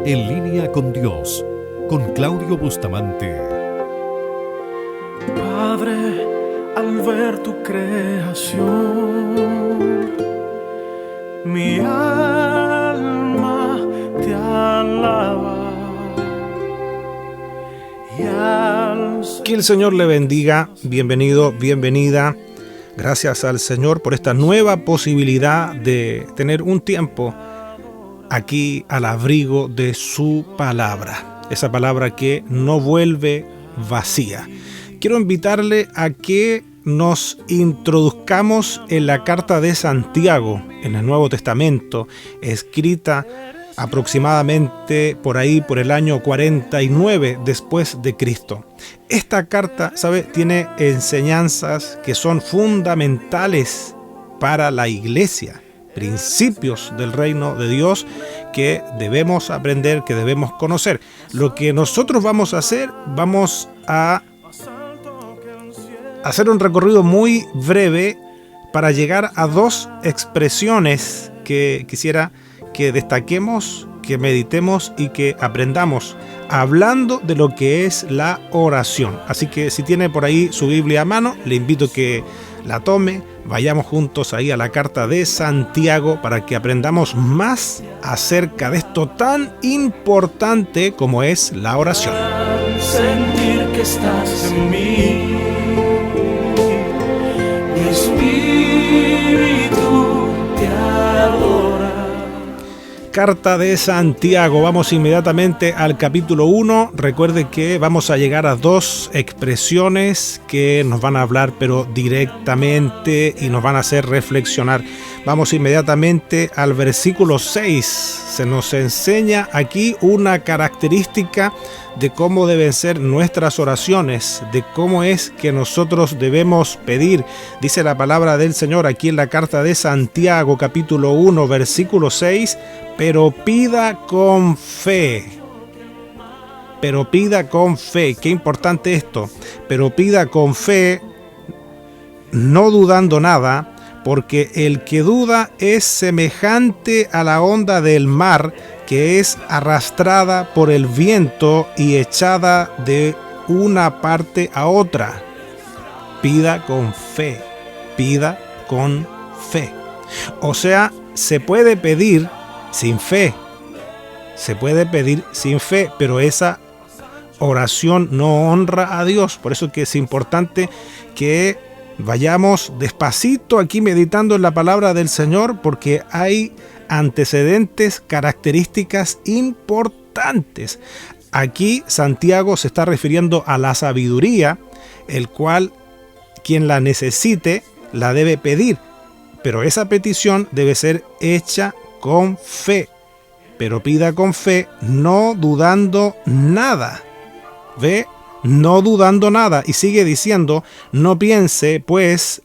En línea con Dios, con Claudio Bustamante. Padre, al ver tu creación, mi alma te alaba. Que el Señor le bendiga. Bienvenido, bienvenida. Gracias al Señor por esta nueva posibilidad de tener un tiempo aquí al abrigo de su palabra. Esa palabra que no vuelve vacía. Quiero invitarle a que nos introduzcamos en la carta de Santiago, en el Nuevo Testamento, escrita aproximadamente por ahí, por el año 49 después de Cristo. Esta carta, ¿sabe?, tiene enseñanzas que son fundamentales para la iglesia, principios del reino de Dios que debemos aprender, que debemos conocer. Lo que nosotros vamos a hacer, vamos a hacer un recorrido muy breve para llegar a dos expresiones que quisiera que destaquemos, que meditemos y que aprendamos, hablando de lo que es la oración. Así que si tiene por ahí su Biblia a mano, le invito a que la tome, vayamos juntos ahí a la carta de Santiago para que aprendamos más acerca de esto tan importante como es la oración. Sentir que estás en mí, mi espíritu te adora. Carta de Santiago, vamos inmediatamente al capítulo 1. Recuerde que vamos a llegar a dos expresiones que nos van a hablar pero directamente y nos van a hacer reflexionar. Vamos inmediatamente al versículo 6. Se nos enseña aquí una característica de cómo deben ser nuestras oraciones, de cómo es que nosotros debemos pedir. Dice la palabra del Señor aquí en la carta de Santiago, capítulo 1, versículo 6, pero pida con fe. Pero pida con fe. Qué importante esto. Pero pida con fe, no dudando nada, porque el que duda es semejante a la onda del mar, que es arrastrada por el viento y echada de una parte a otra. Pida con fe, pida con fe. O sea, se puede pedir sin fe, pero esa oración no honra a Dios. Por eso que es importante que vayamos despacito aquí meditando en la palabra del Señor, porque hay antecedentes, características importantes. Aquí Santiago se está refiriendo a la sabiduría, el cual quien la necesite la debe pedir, pero esa petición debe ser hecha con fe. Pero pida con fe, no dudando nada. ¿Ve? No dudando nada. Y sigue diciendo, no piense, pues,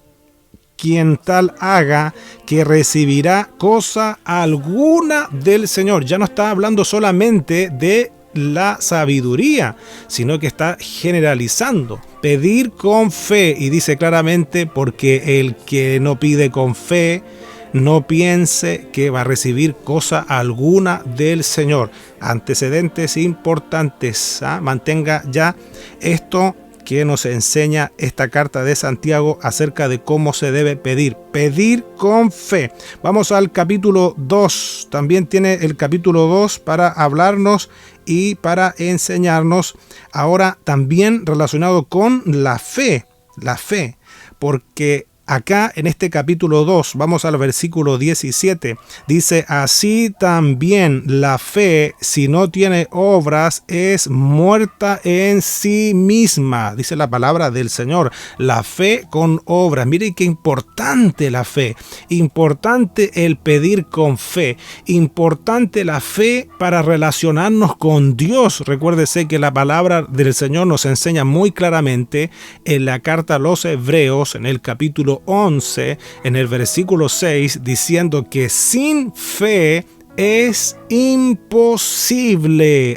quien tal haga que recibirá cosa alguna del Señor. Ya no está hablando solamente de la sabiduría, sino que está generalizando. Pedir con fe, y dice claramente, porque el que no pide con fe, no piense que va a recibir cosa alguna del Señor. Antecedentes importantes. Mantenga ya esto que nos enseña esta carta de Santiago acerca de cómo se debe pedir. Pedir con fe. Vamos al capítulo 2. También tiene el capítulo 2 para hablarnos y para enseñarnos. Ahora también relacionado con la fe. La fe. Porque acá en este capítulo 2, vamos al versículo 17, dice, así también la fe, si no tiene obras, es muerta en sí misma, dice la palabra del Señor. La fe con obras. Mire qué importante la fe, importante el pedir con fe, importante la fe para relacionarnos con Dios. Recuérdese que la palabra del Señor nos enseña muy claramente en la carta a los Hebreos, en el capítulo 11, en el versículo 6, diciendo que sin fe es imposible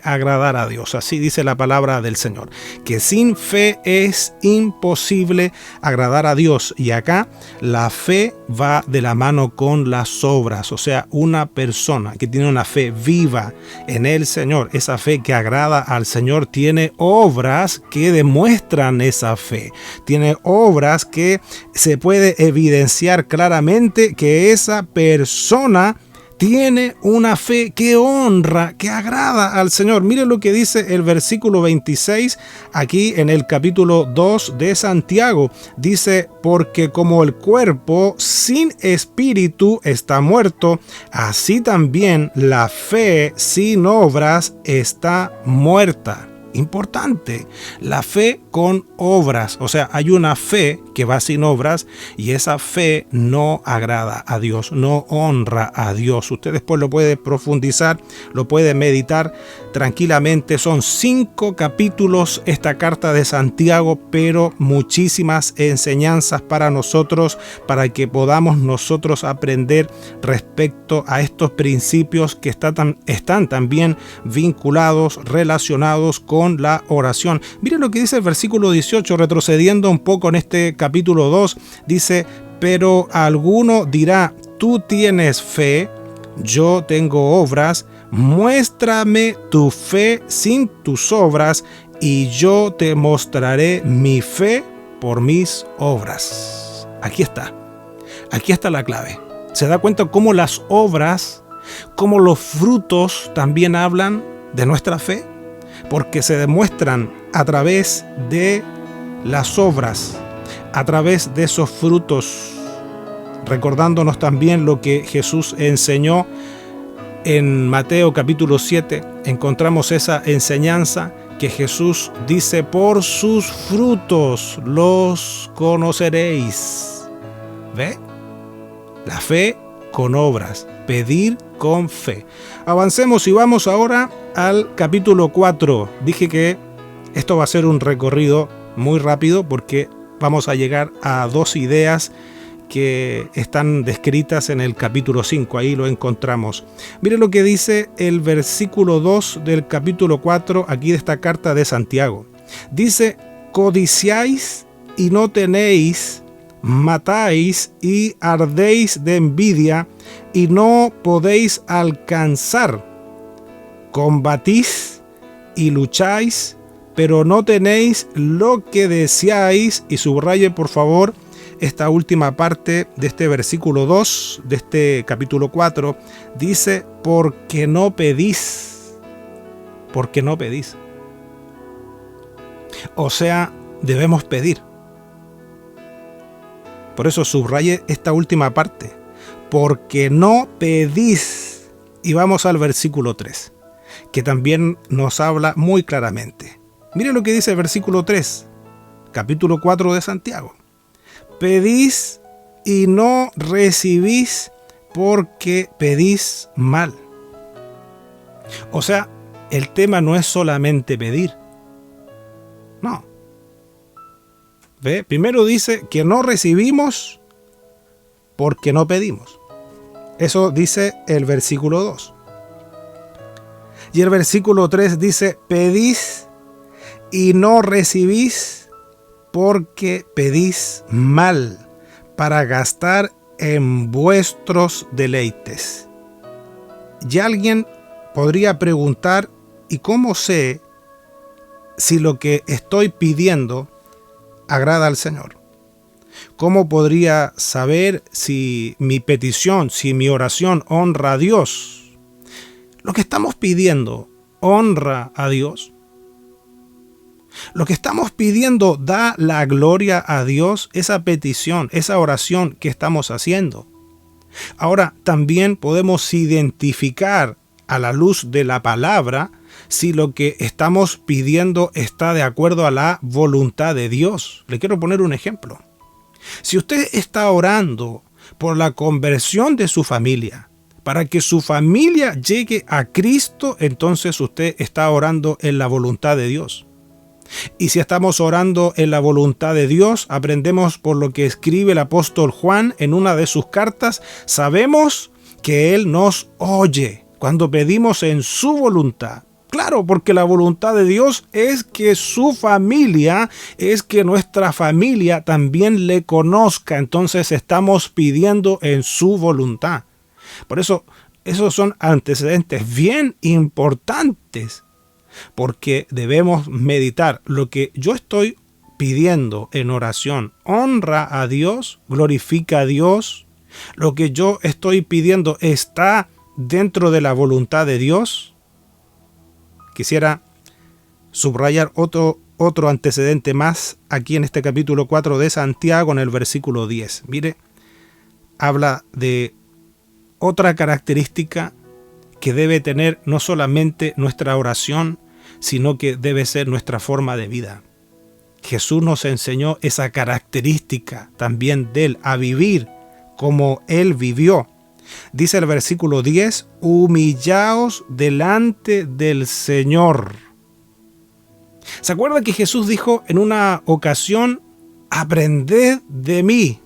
agradar a Dios. Así dice la palabra del Señor, que sin fe es imposible agradar a Dios. Y acá la fe va de la mano con las obras. O sea, una persona que tiene una fe viva en el Señor, esa fe que agrada al Señor, tiene obras que demuestran esa fe. Tiene obras que se puede evidenciar claramente que esa persona tiene una fe que honra, que agrada al Señor. Mire lo que dice el versículo 26 aquí en el capítulo 2 de Santiago. Dice, porque como el cuerpo sin espíritu está muerto, así también la fe sin obras está muerta. Importante, la fe con obras, o sea, hay una fe que va sin obras y esa fe no agrada a Dios, no honra a Dios. Usted después lo puede profundizar, lo puede meditar tranquilamente. Son 5 capítulos esta carta de Santiago, pero muchísimas enseñanzas para nosotros, para que podamos nosotros aprender respecto a estos principios que están también vinculados, relacionados con la oración. Mire lo que dice el versículo 18, retrocediendo un poco en este capítulo 2, dice, pero alguno dirá, tú tienes fe, yo tengo obras, muéstrame tu fe sin tus obras y yo te mostraré mi fe por mis obras. Aquí está la clave. ¿Se da cuenta cómo las obras, cómo los frutos también hablan de nuestra fe? Porque se demuestran a través de las obras, a través de esos frutos, recordándonos también lo que Jesús enseñó en Mateo capítulo 7. Encontramos esa enseñanza que Jesús dice, por sus frutos los conoceréis. ¿Ve? La fe con obras, pedir con fe. Avancemos y vamos ahora al capítulo 4. Dije que esto va a ser un recorrido muy rápido porque vamos a llegar a 2 ideas que están descritas en el capítulo 5. Ahí lo encontramos. Mire lo que dice el versículo 2 del capítulo 4 aquí de esta carta de Santiago. Dice, codiciáis y no tenéis, matáis y ardéis de envidia y no podéis alcanzar. Combatís y lucháis, pero no tenéis lo que deseáis. Y subraye por favor esta última parte de este versículo 2 de este capítulo 4. Dice, porque no pedís. Porque no pedís. O sea, debemos pedir. Por eso subraye esta última parte. Porque no pedís. Y vamos al versículo 3, que también nos habla muy claramente. Mire lo que dice el versículo 3, capítulo 4 de Santiago. Pedís y no recibís porque pedís mal. O sea, el tema no es solamente pedir. No. ¿Ve? Primero dice que no recibimos porque no pedimos. Eso dice el versículo 2. Y el versículo 3 dice, pedís y no recibís porque pedís mal para gastar en vuestros deleites. Y alguien podría preguntar, ¿y cómo sé si lo que estoy pidiendo agrada al Señor? ¿Cómo podría saber si mi petición, si mi oración honra a Dios? ¿Lo que estamos pidiendo honra a Dios? ¿Lo que estamos pidiendo da la gloria a Dios? Esa petición, esa oración que estamos haciendo. Ahora, también podemos identificar a la luz de la palabra si lo que estamos pidiendo está de acuerdo a la voluntad de Dios. Le quiero poner un ejemplo. Si usted está orando por la conversión de su familia, para que su familia llegue a Cristo, entonces usted está orando en la voluntad de Dios. Y si estamos orando en la voluntad de Dios, aprendemos por lo que escribe el apóstol Juan en una de sus cartas, sabemos que Él nos oye cuando pedimos en su voluntad. Claro, porque la voluntad de Dios es que su familia, es que nuestra familia también le conozca. Entonces estamos pidiendo en su voluntad. Por eso, esos son antecedentes bien importantes, porque debemos meditar. Lo que yo estoy pidiendo en oración, ¿honra a Dios? ¿Glorifica a Dios? ¿Lo que yo estoy pidiendo está dentro de la voluntad de Dios? Quisiera subrayar otro antecedente más aquí en este capítulo 4 de Santiago, en el versículo 10. Mire, habla de otra característica que debe tener no solamente nuestra oración, sino que debe ser nuestra forma de vida. Jesús nos enseñó esa característica también de Él, a vivir como Él vivió. Dice el versículo 10, humillaos delante del Señor. ¿Se acuerda que Jesús dijo en una ocasión, aprended de mí?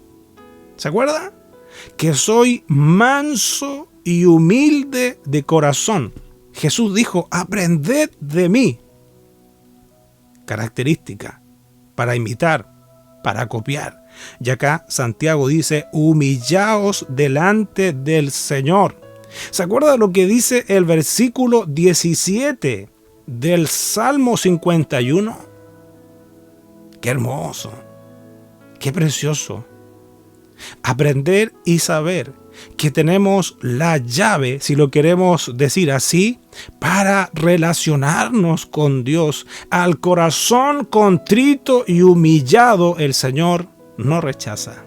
¿Se acuerda? Que soy manso y humilde de corazón. Jesús dijo, aprended de mí. Característica para imitar, para copiar. Y acá Santiago dice, humillaos delante del Señor. ¿Se acuerda lo que dice el versículo 17 del Salmo 51? ¡Qué hermoso! ¡Qué precioso! Aprender y saber que tenemos la llave, si lo queremos decir así, para relacionarnos con Dios. Al corazón contrito y humillado, el Señor no rechaza.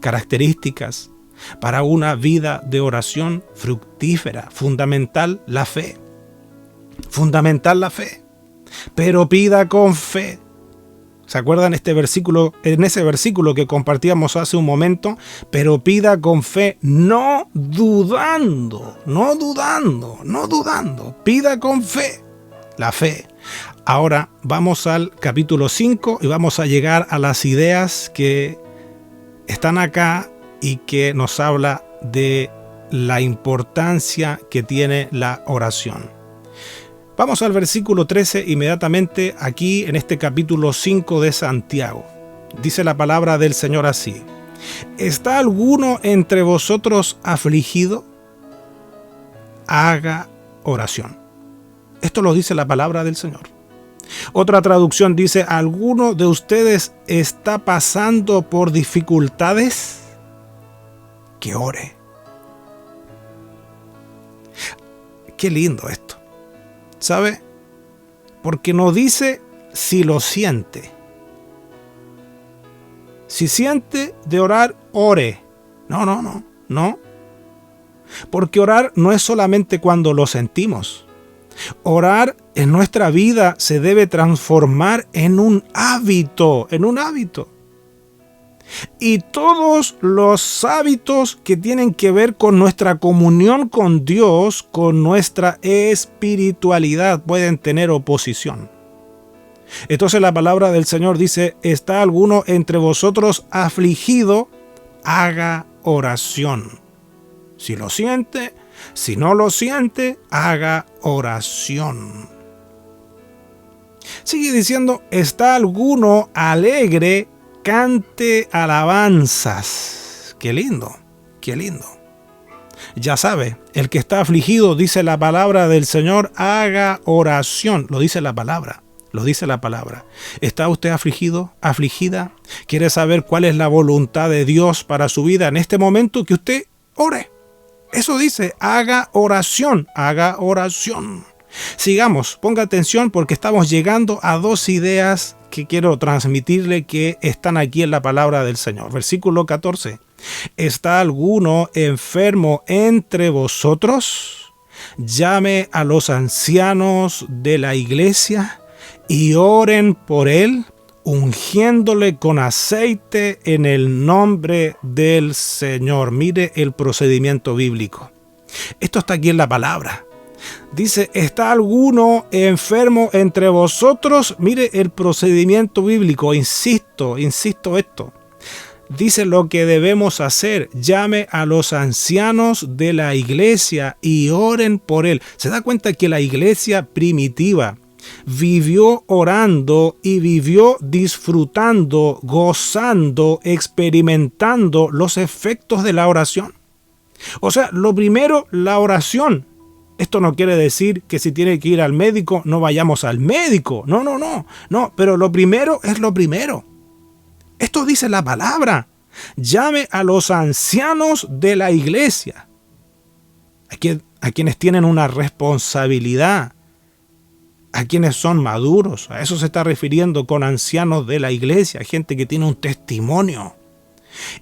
Características para una vida de oración fructífera. Fundamental la fe. Fundamental la fe. Pero pida con fe. ¿Se acuerdan este versículo? En ese versículo que compartíamos hace un momento, pero pida con fe, no dudando, no dudando, no dudando. Pida con fe. La fe. Ahora vamos al capítulo 5 y vamos a llegar a las ideas que están acá y que nos habla de la importancia que tiene la oración. Vamos al versículo 13 inmediatamente aquí en este capítulo 5 de Santiago. Dice la palabra del Señor así: ¿está alguno entre vosotros afligido? Haga oración. Esto lo dice la palabra del Señor. Otra traducción dice, ¿alguno de ustedes está pasando por dificultades? Que ore. Qué lindo esto. ¿Sabe? Porque no dice si lo siente. Si siente de orar, ore. No. Porque orar no es solamente cuando lo sentimos. Orar en nuestra vida se debe transformar en un hábito, Y todos los hábitos que tienen que ver con nuestra comunión con Dios, con nuestra espiritualidad, pueden tener oposición. Entonces la palabra del Señor dice, ¿está alguno entre vosotros afligido? Haga oración. Si lo siente, si no lo siente, haga oración. Sigue diciendo, ¿está alguno alegre? Cante alabanzas. Qué lindo, qué lindo. Ya sabe, el que está afligido, dice la palabra del Señor, haga oración. Lo dice la palabra. ¿Está usted afligido, afligida? ¿Quiere saber cuál es la voluntad de Dios para su vida en este momento? Que usted ore. Eso dice, haga oración. Sigamos, ponga atención porque estamos llegando a dos ideas que quiero transmitirle que están aquí en la palabra del Señor. Versículo 14. ¿Está alguno enfermo entre vosotros? Llame a los ancianos de la iglesia y oren por él, ungiéndole con aceite en el nombre del Señor. Mire el procedimiento bíblico. Esto está aquí en la palabra. Dice, ¿está alguno enfermo entre vosotros? Mire el procedimiento bíblico. Insisto esto. dice lo que debemos hacer. Llame a los ancianos de la iglesia y oren por él. ¿Se da cuenta que la iglesia primitiva vivió orando y vivió disfrutando, gozando, experimentando los efectos de la oración? O sea, lo primero, la oración. Esto no quiere decir que si tiene que ir al médico, no vayamos al médico. No, pero lo primero es lo primero. Esto dice la palabra. Llame a los ancianos de la iglesia. A quienes tienen una responsabilidad. A quienes son maduros. A eso se está refiriendo con ancianos de la iglesia. Gente que tiene un testimonio.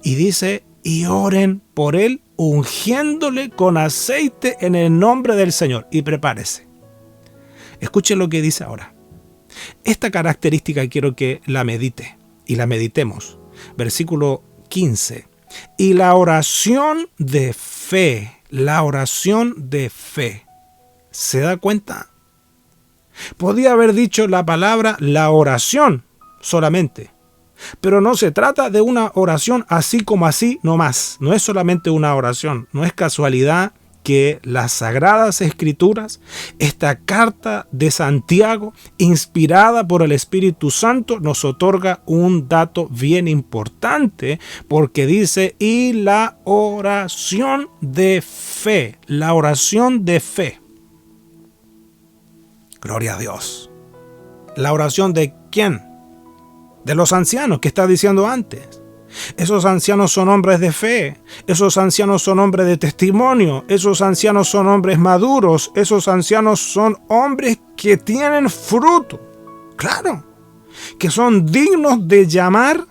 Y dice, y oren por él, ungiéndole con aceite en el nombre del Señor. Y prepárese. Escuche lo que dice ahora. Esta característica quiero que la medite y la meditemos. Versículo 15. Y la oración de fe. La oración de fe. ¿Se da cuenta? Podía haber dicho la palabra la oración solamente. Pero no se trata de una oración así como así, no más. No es solamente una oración. No es casualidad que las Sagradas Escrituras, esta carta de Santiago, inspirada por el Espíritu Santo, nos otorga un dato bien importante, porque dice, y la oración de fe. La oración de fe. Gloria a Dios. ¿La oración de quién? De los ancianos que está diciendo antes. Esos ancianos son hombres de fe. Esos ancianos son hombres de testimonio. Esos ancianos son hombres maduros. Esos ancianos son hombres que tienen fruto. Claro. Que son dignos de llamar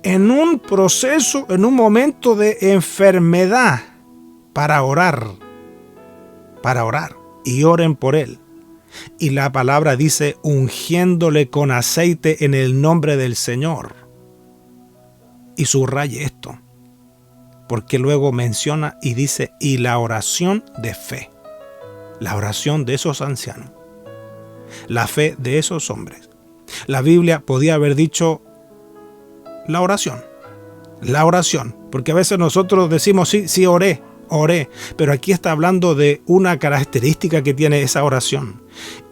en un proceso, en un momento de enfermedad, para orar. Para orar. Y oren por él. Y la palabra dice, ungiéndole con aceite en el nombre del Señor. Y subraye esto, porque luego menciona y dice, y la oración de fe. La oración de esos ancianos. La fe de esos hombres. La Biblia podía haber dicho la oración. La oración. Porque a veces nosotros decimos, sí, oré. Pero aquí está hablando de una característica que tiene esa oración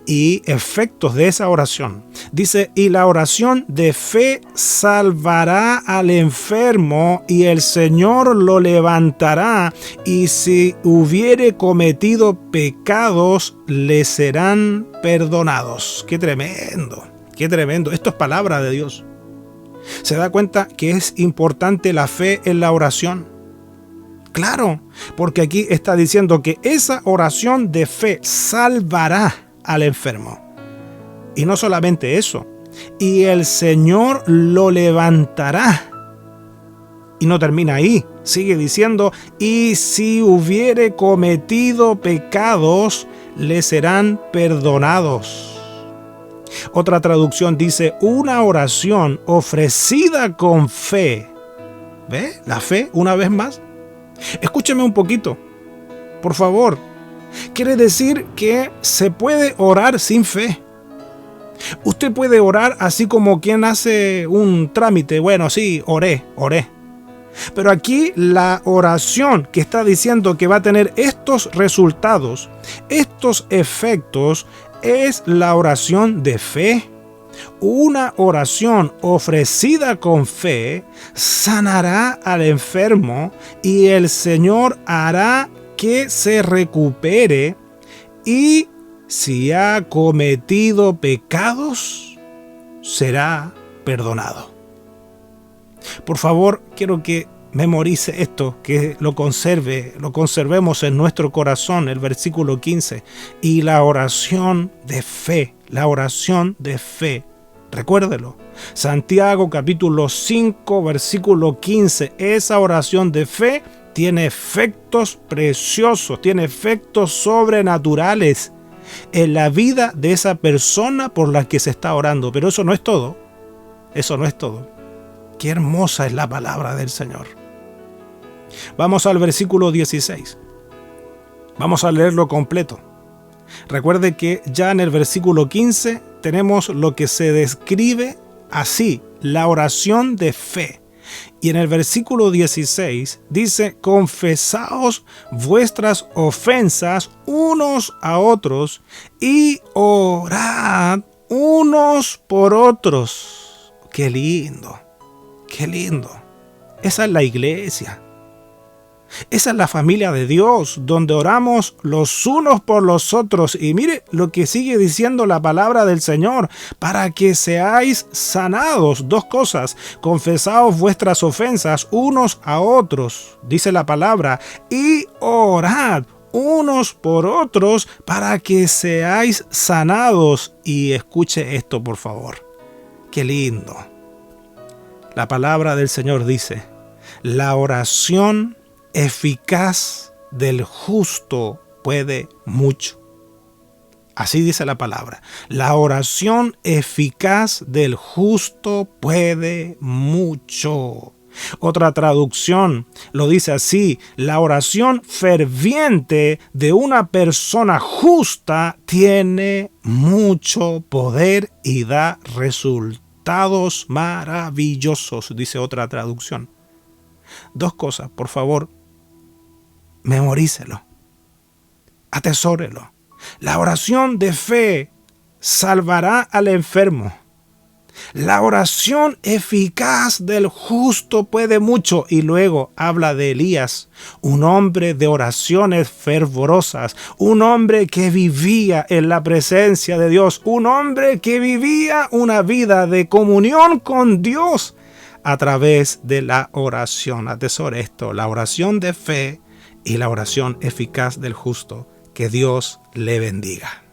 y efectos de esa oración. Dice, y la oración de fe salvará al enfermo y el Señor lo levantará, y si hubiere cometido pecados le serán perdonados. ¡Qué tremendo! ¡Qué tremendo! Esto es palabra de Dios. ¿Se da cuenta que es importante la fe en la oración? Claro, porque aquí está diciendo que esa oración de fe salvará al enfermo. Y no solamente eso, y el Señor lo levantará. Y no termina ahí, sigue diciendo, y si hubiere cometido pecados, le serán perdonados. Otra traducción dice, una oración ofrecida con fe. ¿Ve? La fe, una vez más. Escúcheme un poquito, por favor. Quiere decir que se puede orar sin fe. Usted puede orar así como quien hace un trámite. Bueno, sí, oré. Pero aquí la oración que está diciendo que va a tener estos resultados, estos efectos, es la oración de fe. Una oración ofrecida con fe sanará al enfermo y el Señor hará que se recupere, y si ha cometido pecados, será perdonado. Por favor, quiero que memorice esto, que lo conservemos en nuestro corazón, el versículo 15. Y la oración de fe, recuérdelo. Santiago capítulo 5, versículo 15. Esa oración de fe tiene efectos preciosos, tiene efectos sobrenaturales en la vida de esa persona por la que se está orando. Pero eso no es todo. Qué hermosa es la palabra del Señor. Vamos al versículo 16. Vamos a leerlo completo. Recuerde que ya en el versículo 15 tenemos lo que se describe así, la oración de fe. Y en el versículo 16 dice, confesaos vuestras ofensas unos a otros y orad unos por otros. Qué lindo, qué lindo. Esa es la iglesia. Esa es la familia de Dios, donde oramos los unos por los otros. Y mire lo que sigue diciendo la palabra del Señor, para que seáis sanados. Dos cosas, confesaos vuestras ofensas unos a otros, dice la palabra, y orad unos por otros para que seáis sanados. Y escuche esto, por favor. Qué lindo. La palabra del Señor dice, la oración eficaz del justo puede mucho. Así dice la palabra. La oración eficaz del justo puede mucho. Otra traducción lo dice así: la oración ferviente de una persona justa tiene mucho poder y da resultados maravillosos, dice otra traducción. Dos cosas, por favor. Memorícelo, atesórelo. La oración de fe salvará al enfermo. La oración eficaz del justo puede mucho. Y luego habla de Elías, un hombre de oraciones fervorosas, un hombre que vivía en la presencia de Dios, un hombre que vivía una vida de comunión con Dios a través de la oración. Atesore esto, la oración de fe y la oración eficaz del justo. Que Dios le bendiga.